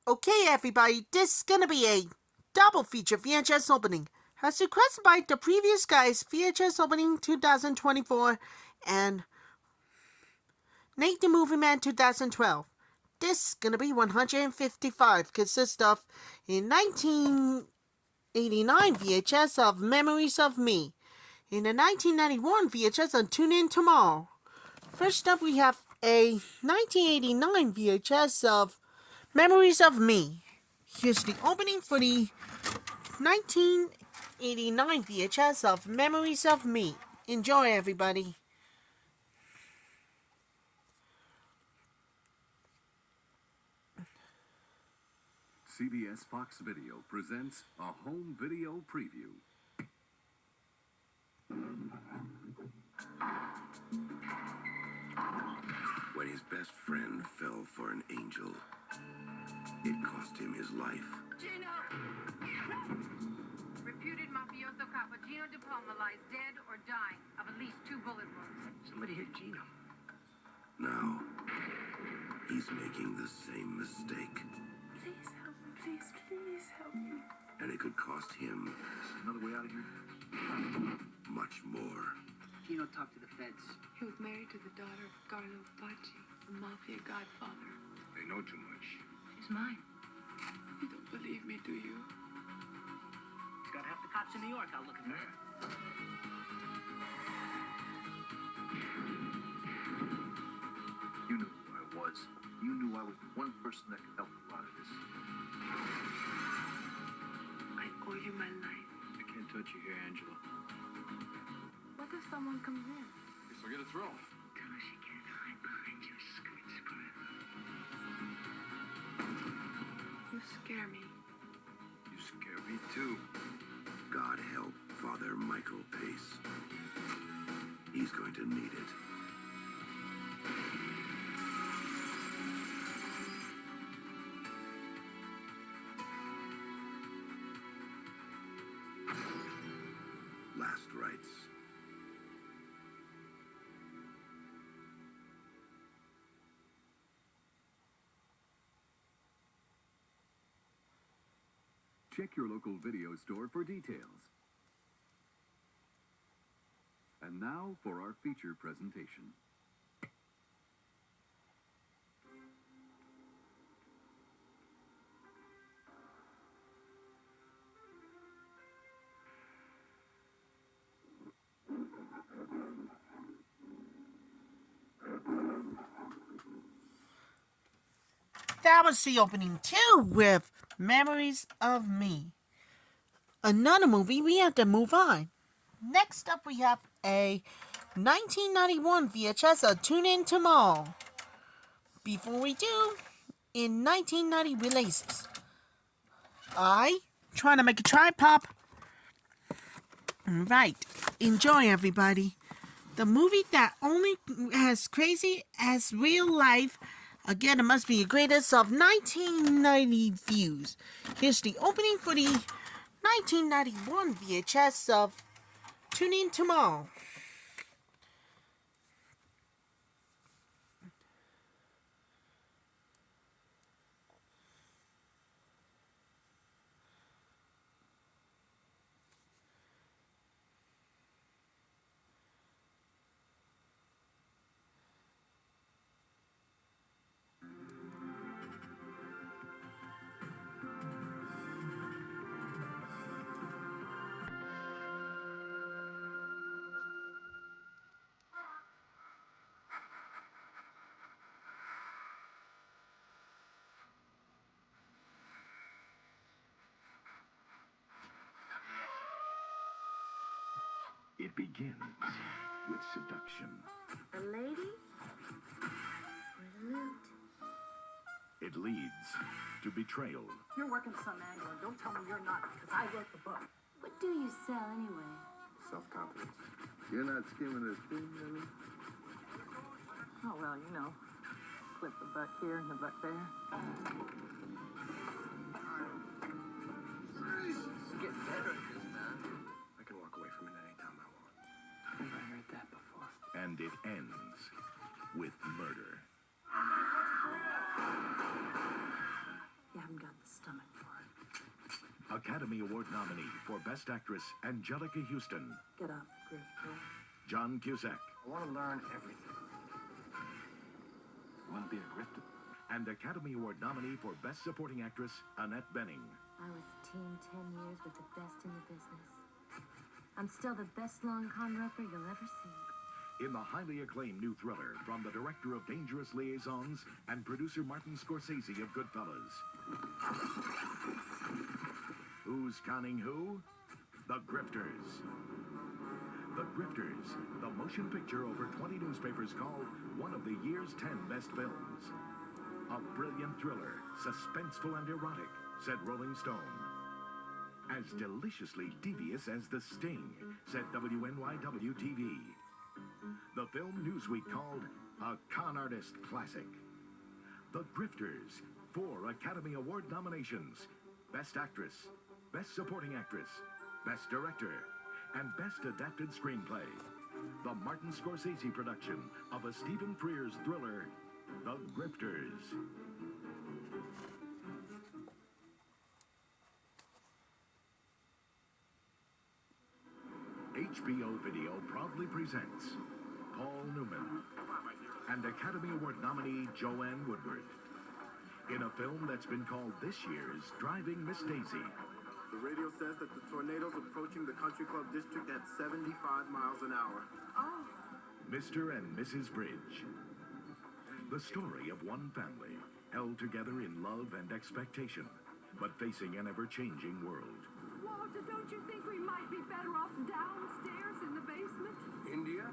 Okay, everybody, this is gonna be a double feature VHS opening. As requested by the previous guys, VHS opening 2024 and Nate the Movie Man 2012. This is gonna be 155, consists of a 1989 VHS of Memories of Me, in a 1991 VHS on Tune In Tomorrow. First up, we have a 1989 VHS of Memories of Me. Here's the opening for the 1989 VHS of Memories of Me. Enjoy, everybody. CBS Fox Video presents a home video preview. When his best friend fell for an angel, it cost him his life. Gino! Reputed mafioso capo Gino De Palma lies dead or dying of at least 2 bullet wounds. Somebody hit Gino. Now, he's making the same mistake. Please help me, please help me. And it could cost him Another way out of here? much more. Gino talked to the feds. He was married to the daughter of Carlo Bacci, the mafia godfather. They know too much. She's mine. You don't believe me, do you? He's got half the cops in New York out looking for her. You knew who I was. You knew I was the one person that could help you out of this. I owe you my life. I can't touch you here, Angela. What if someone comes in? Guess I'll get a thrill. Tell her she can't hide behind your skirts forever. You scare me. You scare me too. God help Father Michael Pace. He's going to need it. Last rites. Check your local video store for details. And now for our feature presentation. That was the opening too, with Memories of Me. Another movie, we have to move on. Next up, we have a 1991 VHS of Tune In Tomorrow. Before we do, in 1990 releases, trying to make a tripod. Right, enjoy, everybody. The movie that only has crazy as real life. Again, it must be the greatest of 1990 views. Here's the opening for the 1991 VHS of Tune In Tomorrow. It begins with seduction. The lady? Or the loot? It leads to betrayal. You're working some angle, and don't tell me you're not, because I wrote the book. What do you sell anyway? Self-confidence. You're not skimming this thing, Ellie? Oh, well, you know. Clip the butt here and the butt there. It's getting better at this, man. I can walk away from it anytime I want. I've never heard that before. And it ends with murder. you haven't got the stomach for it. Academy Award nominee for Best Actress Angelica Houston. Get up, Grifter. John Cusack. I want to learn everything. You want to be a grifter? And Academy Award nominee for Best Supporting Actress Annette Bening. I was a teen 10 years with the best in the business. I'm still the best long con roper you'll ever see. In the highly acclaimed new thriller from the director of Dangerous Liaisons and producer Martin Scorsese of Goodfellas. Who's conning who? The Grifters. The Grifters, the motion picture over 20 newspapers called one of the year's 10 best films. A brilliant thriller, suspenseful and erotic, said Rolling Stone. As deliciously devious as The Sting, said WNYW-TV. The film Newsweek called a con artist classic. The Grifters, 4 Academy Award nominations: Best Actress, Best Supporting Actress, Best Director, and Best Adapted Screenplay. The Martin Scorsese production of a Stephen Frears thriller, The Grifters. HBO Video proudly presents Paul Newman and Academy Award nominee Joanne Woodward in a film that's been called this year's Driving Miss Daisy. The radio says that the tornado's approaching the country club district at 75 miles an hour. Oh. Mr. and Mrs. Bridge. The story of one family held together in love and expectation, but facing an ever-changing world. Walter, don't you think we might be better off downstairs in the basement? India,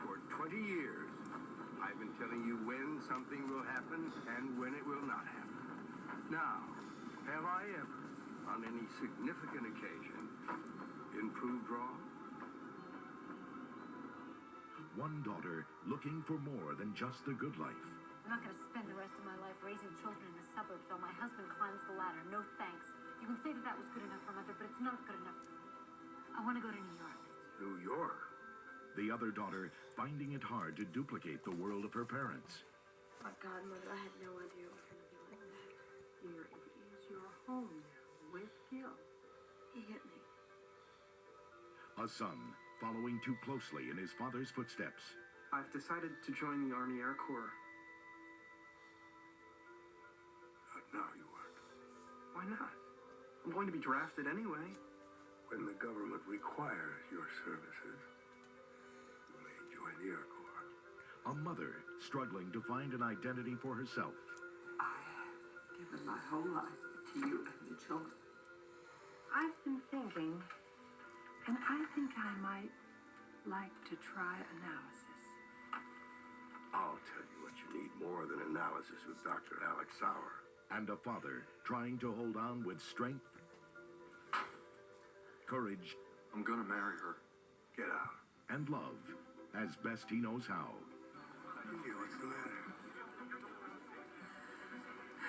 for 20 years, I've been telling you when something will happen and when it will not happen. Now, have I ever, on any significant occasion, been proved wrong? One daughter looking for more than just the good life. I'm not going to spend the rest of my life raising children in the suburbs while my husband climbs the ladder. No thanks. You can say that was good enough for Mother, but it's not good enough. I want to go to New York. New York? The other daughter finding it hard to duplicate the world of her parents. My godmother, I had no idea it was going to be like that. Here it is, your home now, with Gil. He hit me. A son following too closely in his father's footsteps. I've decided to join the Army Air Corps. Not now, you aren't. Why not? I'm going to be drafted anyway. When the government requires your services, you may join the Air Corps. A mother struggling to find an identity for herself. I have given my whole life to you and the children. I've been thinking, and I think I might like to try analysis. I'll tell you what you need more than analysis with Dr. Alex Sauer. And a father trying to hold on with strength, courage, I'm gonna marry her. Get out. and love as best he knows how. Hey, what's the matter?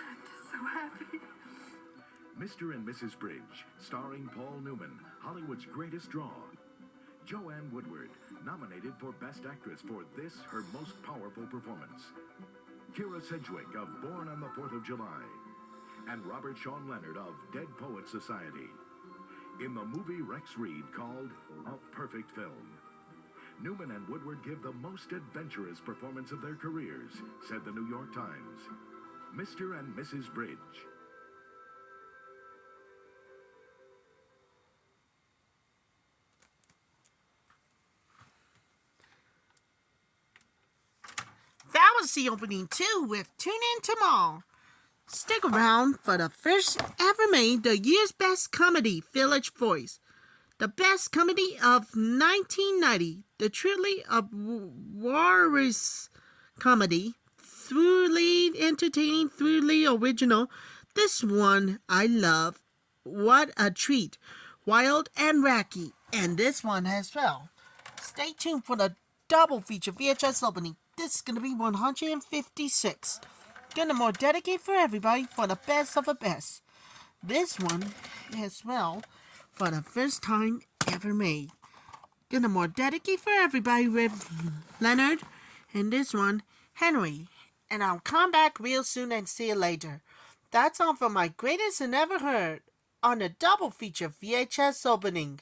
I'm just so happy. Mr. and Mrs. Bridge, starring Paul Newman, Hollywood's greatest draw. Joanne Woodward, nominated for Best Actress for this, her most powerful performance. Kira Sedgwick of Born on the 4th of July. And Robert Sean Leonard of Dead Poets Society. In the movie Rex Reed called A Perfect Film. Newman and Woodward give the most adventurous performance of their careers, said the New York Times. Mr. and Mrs. Bridge. That was the opening too with Tune In Tomorrow. Stick around for the first ever made the year's best comedy, Village Voice. The best comedy of 1990. The truly uproarious comedy. Thoroughly entertaining, thoroughly original. This one I love. What a treat. Wild and wacky. And this one as well. Stay tuned for the double feature VHS opening. This is going to be 156. Gonna more dedicate for everybody for the best of the best. This one as well for the first time ever made. Gonna more dedicate for everybody with Leonard and this one Henry. And I'll come back real soon and see you later. That's all for my greatest and ever heard on a double feature VHS opening.